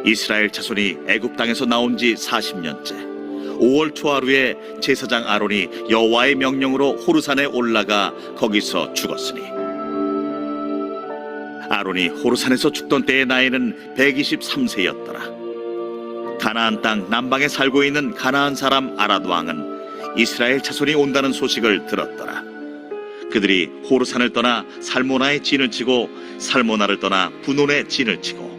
이스라엘 자손이 애굽 땅에서 나온 지 40년째 5월 초하루에 제사장 아론이 여호와의 명령으로 호르산에 올라가 거기서 죽었으니 아론이 호르산에서 죽던 때의 나이는 123세였더라. 가나안 땅 남방에 살고 있는 가나안 사람 아랏 왕은 이스라엘 자손이 온다는 소식을 들었더라. 그들이 호르산을 떠나 살모나에 진을 치고 살모나를 떠나 분온에 진을 치고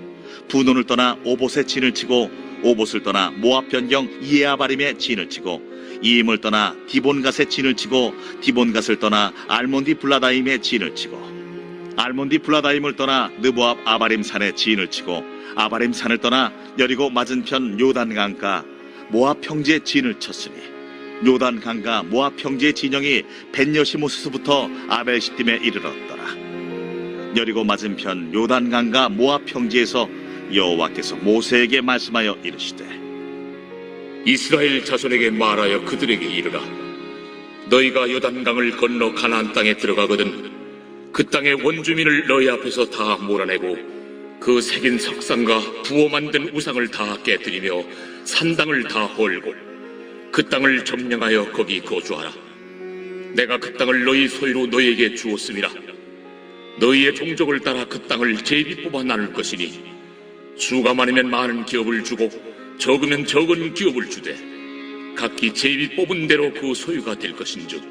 분온을 떠나 오봇에 진을 치고 오봇을 떠나 모압 변경 이에아바림에 진을 치고 이임을 떠나 디본갓에 진을 치고 디본갓을 떠나 알몬디 블라다임에 진을 치고 알몬디 블라다임을 떠나 느보압 아바림 산에 진을 치고 아바림 산을 떠나 여리고 맞은편 요단 강가 모압 평지에 진을 쳤으니 요단 강가 모압 평지의 진영이 벤여시모스부터 아벨시딤에 이르렀더라. 여리고 맞은편 요단 강가 모압 평지에서 여호와께서 모세에게 말씀하여 이르시되 이스라엘 자손에게 말하여 그들에게 이르라. 너희가 요단강을 건너 가나안 땅에 들어가거든 그 땅의 원주민을 너희 앞에서 다 몰아내고 그 새긴 석상과 부어 만든 우상을 다 깨뜨리며 산당을 다 헐고 그 땅을 점령하여 거기 거주하라. 내가 그 땅을 너희 소유로 너희에게 주었음이라. 너희의 종족을 따라 그 땅을 제비 뽑아 나눌 것이니 수가 많으면 많은 기업을 주고 적으면 적은 기업을 주되 각기 제비 뽑은 대로 그 소유가 될 것인즉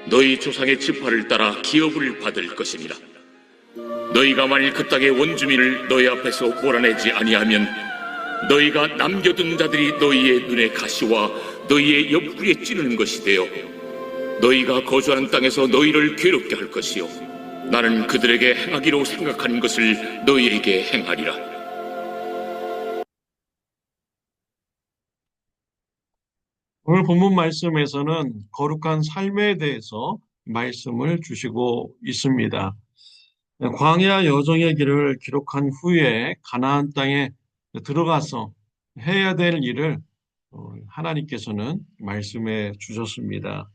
너희 조상의 지파를 따라 기업을 받을 것이니라. 너희가 만일 그 땅의 원주민을 너희 앞에서 몰아내지 아니하면 너희가 남겨둔 자들이 너희의 눈에 가시와 너희의 옆구리에 찌르는 것이 되어 너희가 거주하는 땅에서 너희를 괴롭게 할 것이요 나는 그들에게 행하기로 생각한 것을 너희에게 행하리라. 오늘 본문 말씀에서는 거룩한 삶에 대해서 말씀을 주시고 있습니다. 광야 여정의 길을 기록한 후에 가나안 땅에 들어가서 해야 될 일을 하나님께서는 말씀해 주셨습니다.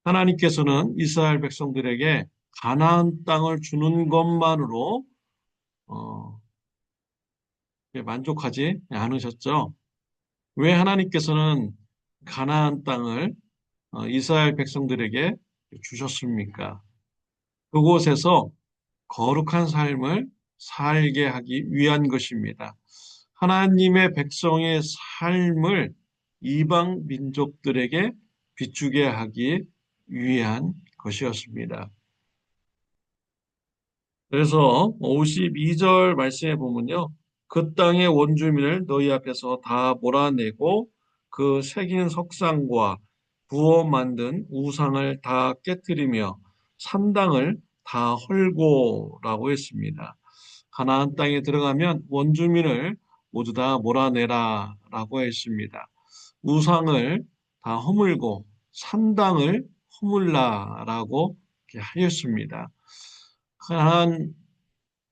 하나님께서는 이스라엘 백성들에게 가나안 땅을 주는 것만으로 만족하지 않으셨죠. 왜 하나님께서는 가나안 땅을 이스라엘 백성들에게 주셨습니까? 그곳에서 거룩한 삶을 살게 하기 위한 것입니다. 하나님의 백성의 삶을 이방 민족들에게 비추게 하기 위한 것이었습니다. 그래서 52절 말씀에 보면요. 그 땅의 원주민을 너희 앞에서 다 몰아내고 그 새긴 석상과 부어 만든 우상을 다 깨뜨리며 산당을 다 헐고라고 했습니다. 가나안 땅에 들어가면 원주민을 모두 다 몰아내라 라고 했습니다. 우상을 다 허물고 산당을 허물라라고 하였습니다. 가나안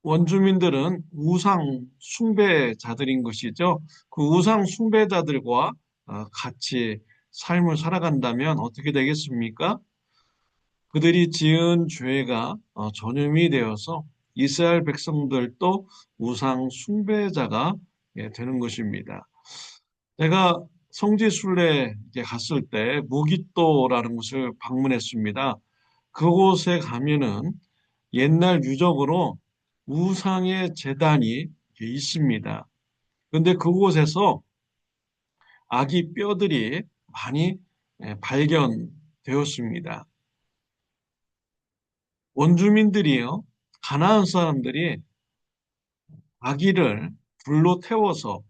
원주민들은 우상 숭배자들인 것이죠. 그 우상 숭배자들과 같이 삶을 살아간다면 어떻게 되겠습니까? 그들이 지은 죄가 전염이 되어서 이스라엘 백성들도 우상 숭배자가 되는 것입니다. 제가 성지순례에 갔을 때 무기또라는 곳을 방문했습니다. 그곳에 가면은 옛날 유적으로 우상의 제단이 있습니다. 그런데 그곳에서 아기 뼈들이 많이 발견되었습니다. 원주민들이요, 가나안 사람들이 아기를 불로 태워서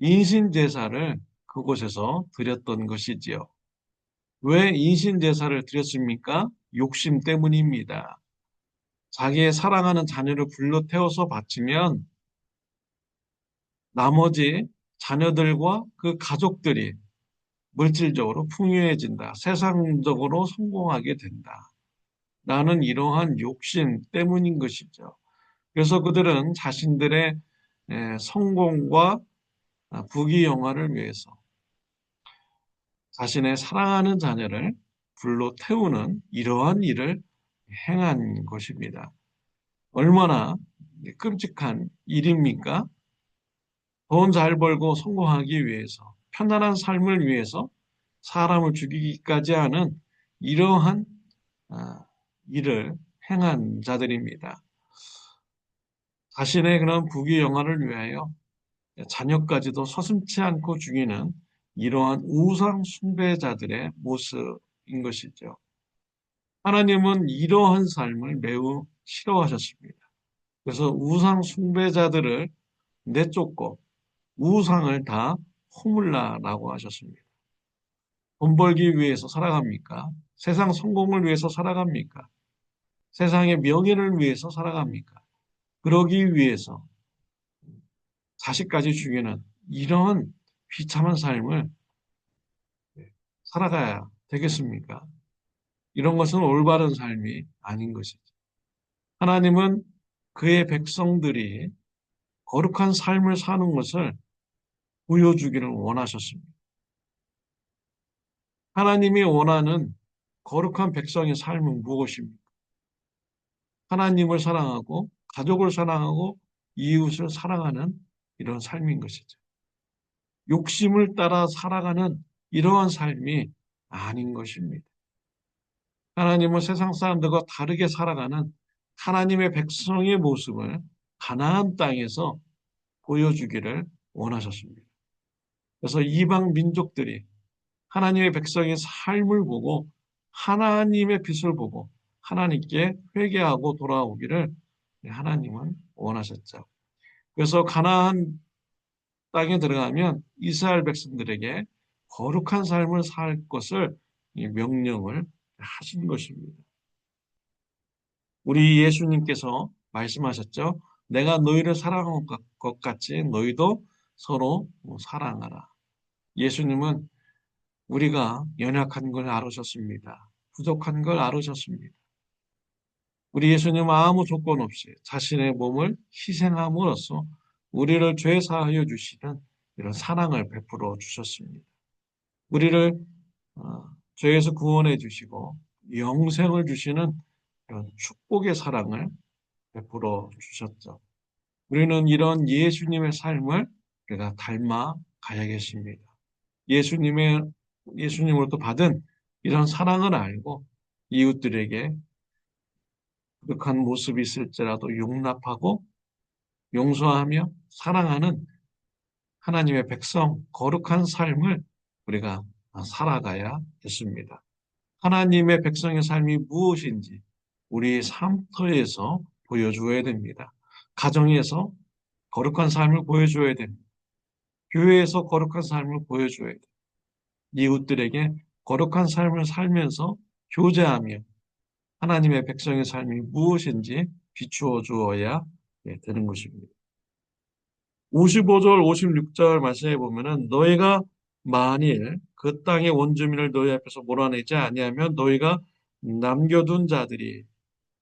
인신제사를 그곳에서 드렸던 것이지요. 왜 인신제사를 드렸습니까? 욕심 때문입니다. 자기의 사랑하는 자녀를 불로 태워서 바치면 나머지 자녀들과 그 가족들이 물질적으로 풍요해진다. 세상적으로 성공하게 된다. 라는 이러한 욕심 때문인 것이죠. 그래서 그들은 자신들의 성공과 부귀영화를 위해서 자신의 사랑하는 자녀를 불로 태우는 이러한 일을 행한 것입니다. 얼마나 끔찍한 일입니까? 돈 잘 벌고 성공하기 위해서, 편안한 삶을 위해서 사람을 죽이기까지 하는 이러한 일을 행한 자들입니다. 자신의 그런 부귀 영화를 위하여 자녀까지도 서슴지 않고 죽이는 이러한 우상 숭배자들의 모습인 것이죠. 하나님은 이러한 삶을 매우 싫어하셨습니다. 그래서 우상 숭배자들을 내쫓고 우상을 다 허물라라고 하셨습니다. 돈 벌기 위해서 살아갑니까? 세상 성공을 위해서 살아갑니까? 세상의 명예를 위해서 살아갑니까? 그러기 위해서 자식까지 죽이는 이런 비참한 삶을 살아가야 되겠습니까? 이런 것은 올바른 삶이 아닌 것이죠. 하나님은 그의 백성들이 거룩한 삶을 사는 것을 보여주기를 원하셨습니다. 하나님이 원하는 거룩한 백성의 삶은 무엇입니까? 하나님을 사랑하고 가족을 사랑하고 이웃을 사랑하는 이런 삶인 것이죠. 욕심을 따라 살아가는 이러한 삶이 아닌 것입니다. 하나님은 세상 사람들과 다르게 살아가는 하나님의 백성의 모습을 가나안 땅에서 보여주기를 원하셨습니다. 그래서 이방 민족들이 하나님의 백성의 삶을 보고 하나님의 빛을 보고 하나님께 회개하고 돌아오기를 하나님은 원하셨죠. 그래서 가나안 땅에 들어가면 이스라엘 백성들에게 거룩한 삶을 살 것을 명령을 하신 것입니다. 우리 예수님께서 말씀하셨죠. 내가 너희를 사랑한 것 같이 너희도 서로 사랑하라. 예수님은 우리가 연약한 걸 알으셨습니다. 부족한 걸 알으셨습니다. 우리 예수님은 아무 조건 없이 자신의 몸을 희생함으로써 우리를 죄 사하여 주시는 이런 사랑을 베풀어 주셨습니다. 우리를 죄에서 구원해 주시고 영생을 주시는 이런 축복의 사랑을 베풀어 주셨죠. 우리는 이런 예수님의 삶을 우리가 닮아 가야겠습니다. 예수님으로부터 받은 이런 사랑을 알고 이웃들에게 부족한 모습이 있을지라도 용납하고 용서하며 사랑하는 하나님의 백성, 거룩한 삶을 우리가 살아가야겠습니다. 하나님의 백성의 삶이 무엇인지 우리 삶터에서 보여주어야 됩니다. 가정에서 거룩한 삶을 보여줘야 됩니다. 교회에서 거룩한 삶을 보여줘야 됩니다. 이웃들에게 거룩한 삶을 살면서 교제하며 하나님의 백성의 삶이 무엇인지 비추어 주어야 되는 것입니다. 55절, 56절 말씀해 보면은 너희가 만일 그 땅의 원주민을 너희 앞에서 몰아내지 아니하면 너희가 남겨둔 자들이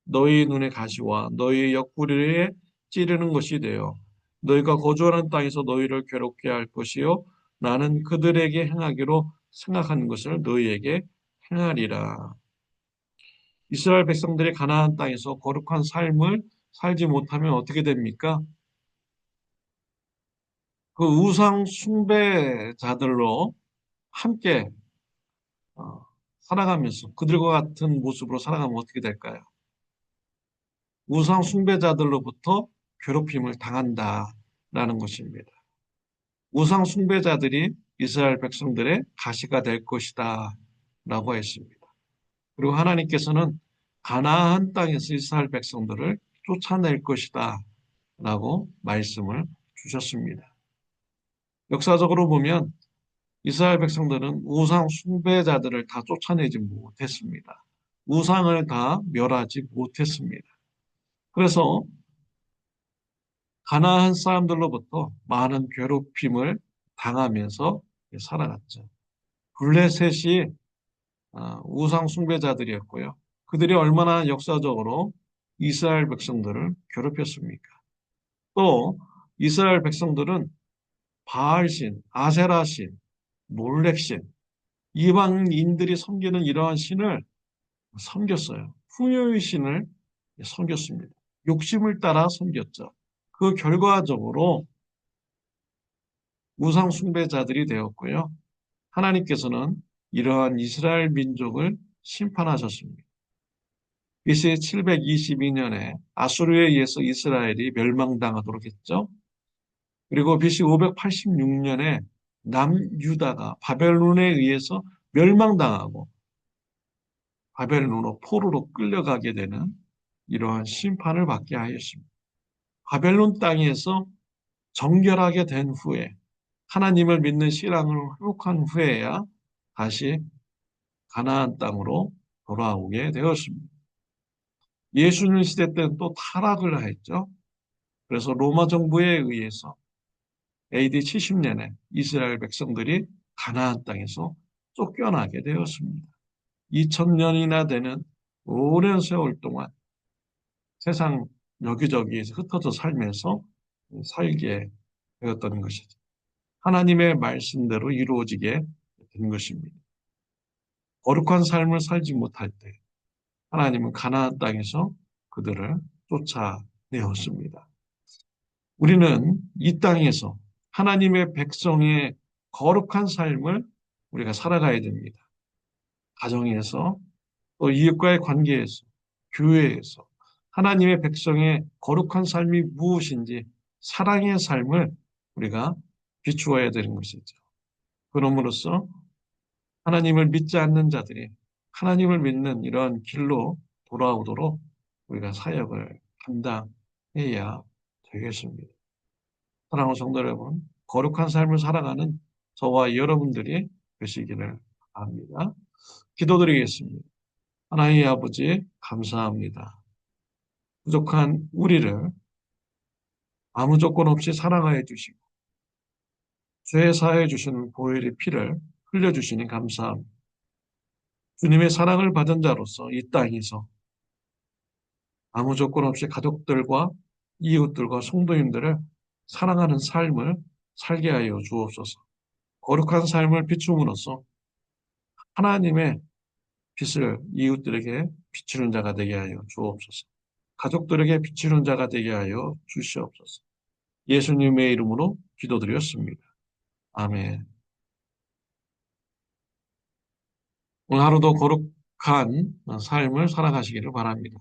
너희 눈에 가시와 너희 옆구리에 찌르는 것이 되어 너희가 거주하는 땅에서 너희를 괴롭게 할 것이요 나는 그들에게 행하기로 생각한 것을 너희에게 행하리라. 이스라엘 백성들이 가나안 땅에서 거룩한 삶을 살지 못하면 어떻게 됩니까? 그 우상 숭배자들로 함께 살아가면서 그들과 같은 모습으로 살아가면 어떻게 될까요? 우상 숭배자들로부터 괴롭힘을 당한다라는 것입니다. 우상 숭배자들이 이스라엘 백성들의 가시가 될 것이다 라고 했습니다. 그리고 하나님께서는 가나안 땅에서 이스라엘 백성들을 쫓아낼 것이다 라고 말씀을 주셨습니다. 역사적으로 보면 이스라엘 백성들은 우상 숭배자들을 다 쫓아내지 못했습니다. 우상을 다 멸하지 못했습니다. 그래서 가나안 사람들로부터 많은 괴롭힘을 당하면서 살아갔죠. 블레셋이 우상 숭배자들이었고요. 그들이 얼마나 역사적으로 이스라엘 백성들을 괴롭혔습니까? 또 이스라엘 백성들은 바알신, 아세라신, 몰렉신, 이방인들이 섬기는 이러한 신을 섬겼어요. 풍요의 신을 섬겼습니다. 욕심을 따라 섬겼죠. 그 결과적으로 우상 숭배자들이 되었고요. 하나님께서는 이러한 이스라엘 민족을 심판하셨습니다. BC 722년에 아수르에 의해서 이스라엘이 멸망당하도록 했죠. 그리고 BC 586년에 남유다가 바벨론에 의해서 멸망당하고 바벨론으로 포로로 끌려가게 되는 이러한 심판을 받게 하였습니다. 바벨론 땅에서 정결하게 된 후에 하나님을 믿는 신앙을 회복한 후에야 다시 가나안 땅으로 돌아오게 되었습니다. 예수님 시대 때는 또 타락을 했죠. 그래서 로마 정부에 의해서 AD 70년에 이스라엘 백성들이 가나안 땅에서 쫓겨나게 되었습니다. 2000년이나 되는 오랜 세월 동안 세상 여기저기에서 흩어져 살면서 살게 되었던 것이죠. 하나님의 말씀대로 이루어지게 된 것입니다. 거룩한 삶을 살지 못할 때 하나님은 가나안 땅에서 그들을 쫓아내었습니다. 우리는 이 땅에서 하나님의 백성의 거룩한 삶을 우리가 살아가야 됩니다. 가정에서 또 이웃과의 관계에서 교회에서 하나님의 백성의 거룩한 삶이 무엇인지 사랑의 삶을 우리가 비추어야 되는 것이죠. 그럼으로써 하나님을 믿지 않는 자들이 하나님을 믿는 이러한 길로 돌아오도록 우리가 사역을 감당해야 되겠습니다. 사랑하는 성도 여러분, 거룩한 삶을 살아가는 저와 여러분들이 되시기를 바랍니다. 기도드리겠습니다. 하나님 아버지 감사합니다. 부족한 우리를 아무 조건 없이 사랑하여 주시고 죄 사하여 주시는 보혈의 피를 흘려주시니 감사합니다. 주님의 사랑을 받은 자로서 이 땅에서 아무 조건 없이 가족들과 이웃들과 성도님들을 사랑하는 삶을 살게 하여 주옵소서. 거룩한 삶을 비춤으로써 하나님의 빛을 이웃들에게 비추는 자가 되게 하여 주옵소서. 가족들에게 비추는 자가 되게 하여 주시옵소서. 예수님의 이름으로 기도드렸습니다. 아멘. 오늘 하루도 거룩한 삶을 살아가시기를 바랍니다.